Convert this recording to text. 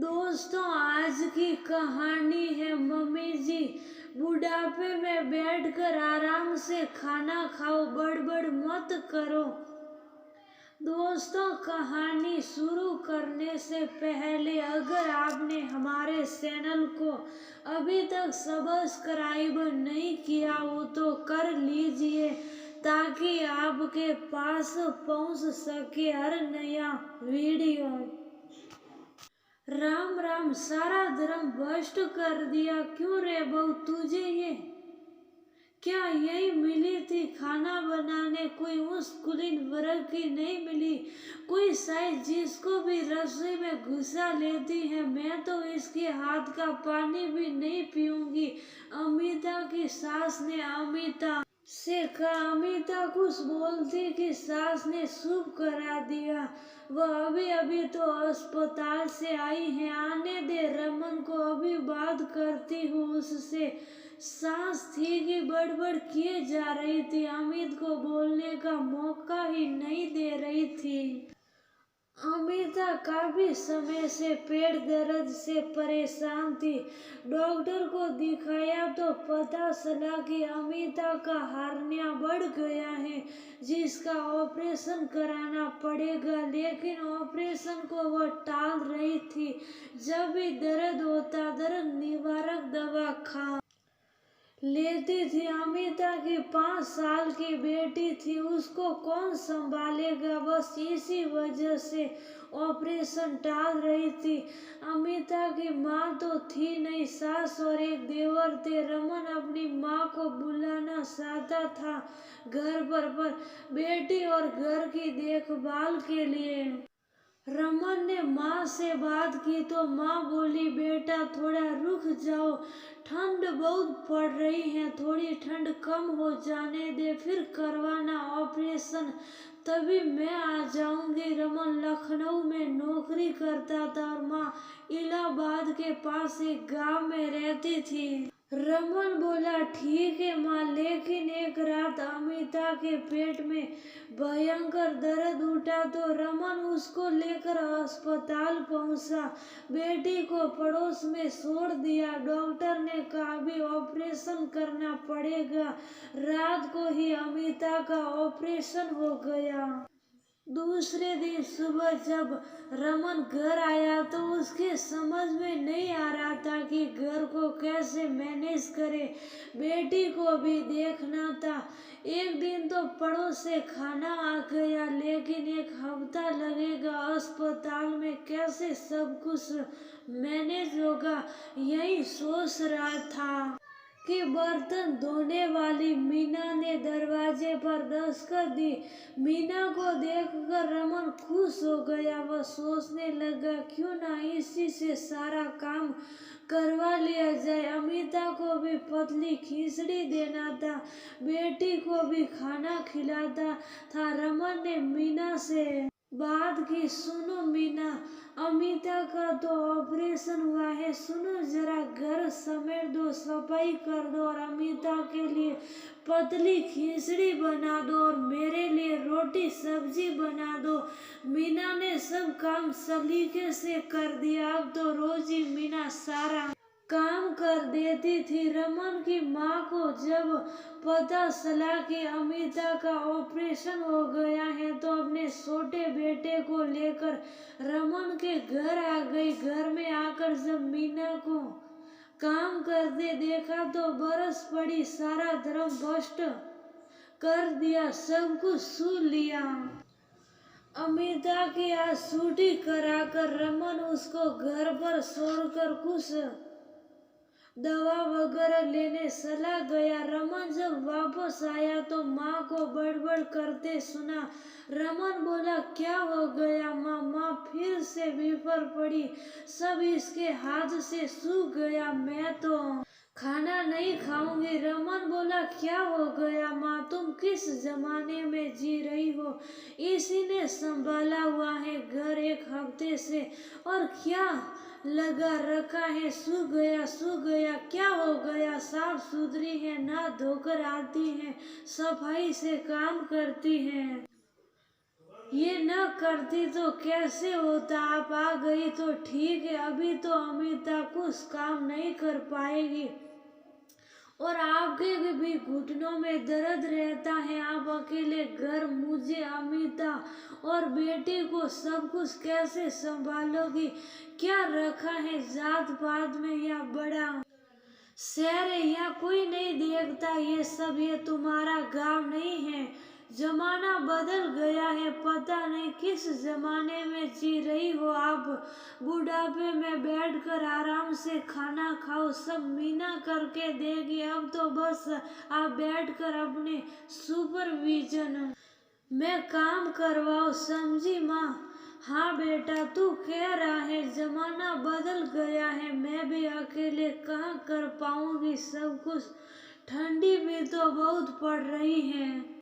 दोस्तों, आज की कहानी है मम्मी जी बुढ़ापे में बैठकर आराम से खाना खाओ, बड़बड़ मत करो। दोस्तों, कहानी शुरू करने से पहले अगर आपने हमारे चैनल को अभी तक सब्सक्राइब नहीं किया हो तो कर लीजिए ताकि आपके पास पहुंच सके हर नया वीडियो। राम राम, सारा धर्म भ्रष्ट कर दिया क्यों रे बहू? तुझे ये क्या यही मिली थी खाना बनाने? कोई उस कुलीन वर्ग की नहीं मिली? कोई शायद जिसको भी रसोई में घुसा लेती है? मैं तो इसके हाथ का पानी भी नहीं पीऊंगी। अमिता की सास ने अमिता से कहा। अमिता कुछ बोलती कि सास ने शुभ करा दिया। वह अभी अभी तो अस्पताल से आई है, आने दे, रमन को अभी बात करती हूँ उससे। सास थी कि बड़बड़ किए जा रही थी, अमित को बोलने का मौका ही नहीं दे रही थी। अमिता काफी समय से पेट दर्द से परेशान थी। डॉक्टर को दिखाया तो पता चला कि अमिता का हार्निया बढ़ गया है, जिसका ऑपरेशन कराना पड़ेगा। लेकिन ऑपरेशन को वह टाल रही थी। जब भी दर्द होता दर्द निवारक दवा खा लेती थी। अमिता की 5 साल की बेटी थी, उसको कौन संभालेगा? बस इसी वजह से ऑपरेशन टाल रही थी। अमिता की माँ तो थी नहीं, सास और एक देवर थे। रमन अपनी माँ को बुलाना चाहता था घर पर बेटी और घर की देखभाल के लिए। रमन ने माँ से बात की तो माँ बोली, बेटा थोड़ा रुक जाओ, ठंड बहुत पड़ रही है, थोड़ी ठंड कम हो जाने दे फिर करवाना ऑपरेशन, तभी मैं आ जाऊंगी। रमन लखनऊ में नौकरी करता था और माँ इलाहाबाद के पास एक गांव में रहती थी। रमन बोला, ठीक है माँ, लेकिन एक रात अमिता के पेट में भयंकर दर्द उठा तो रमन उसको लेकर अस्पताल पहुंचा। बेटी को पड़ोस में छोड़ दिया। डॉक्टर ने कहा अभी ऑपरेशन करना पड़ेगा। रात को ही अमिता का ऑपरेशन हो गया। दूसरे दिन सुबह जब रमन घर आया तो उसके समझ में नहीं आ रहा था कि घर को कैसे मैनेज करे। बेटी को भी देखना था। एक दिन तो पड़ोस से खाना आ गया, लेकिन एक हफ्ता लगेगा अस्पताल में, कैसे सब कुछ मैनेज होगा यही सोच रहा था कि बर्तन धोने वाली मीना ने दरवाजे पर दस्तक दी। मीना को देखकर रमन खुश हो गया। वह सोचने लगा क्यों ना इसी से सारा काम करवा लिया जाए। अमिता को भी पतली खिचड़ी देना था, बेटी को भी खाना खिलाता था। रमन ने मीना से बात की, सुनो मीना, अमिता का तो ऑपरेशन हुआ है, सुनो जरा घर समेट दो, सफाई कर दो और अमिता के लिए पतली खिचड़ी बना दो और मेरे लिए रोटी सब्जी बना दो। मीना ने सब काम सलीके से कर दिया। अब तो रोज ही मीना सारा काम कर देती थी। रमन की माँ को जब पता चला कि अमिता का ऑपरेशन हो गया है तो अपने छोटे बेटे को लेकर रमन के घर आ गई। घर में आकर जब मीना को काम करते देखा तो बरस पड़ी, सारा धर्म भ्रष्ट कर दिया, सब कुछ छू लिया। अमिता की आज छुट्टी कराकर रमन उसको घर पर छोड़कर कुछ दवा वगैरह लेने चला गया। रमन जब वापस आया तो माँ को बड़बड़ करते सुना। रमन बोला, क्या हो गया माँ? माँ फिर से बीमार पड़ी, सब इसके हाथ से सूख गया, मैं तो खाना नहीं खाऊंगी। रमन बोला, क्या हो गया माँ? तुम किस जमाने में जी रही हो? इसी ने संभाला हुआ है घर एक हफ्ते से, और क्या लगा रखा है? सूख गया, क्या हो गया? साफ सुथरी है, ना धोकर आती है, सफाई से काम करती है, ये न करती तो कैसे होता। आप आ गई तो ठीक है, अभी तो अमिता कुछ काम नहीं कर पाएगी और आपके भी घुटनों में दर्द रहता है। आप अकेले घर, मुझे, अमिता और बेटे को सब कुछ कैसे संभालोगी। क्या रखा है जात पात में या बड़ा शहर है, यहाँ कोई नहीं देखता ये सब। ये तुम्हारा गांव नहीं है। जमाना बदल गया है, पता नहीं किस जमाने में जी रही हो आप। बुढ़ापे में बैठकर आराम से खाना खाओ, सब मीना करके देगी। अब तो बस आप बैठकर अपने सुपरविजन में काम करवाओ, समझी माँ। हाँ बेटा, तू कह रहा है जमाना बदल गया है, मैं भी अकेले कहाँ कर पाऊंगी सब कुछ। ठंडी भी तो बहुत पड़ रही है।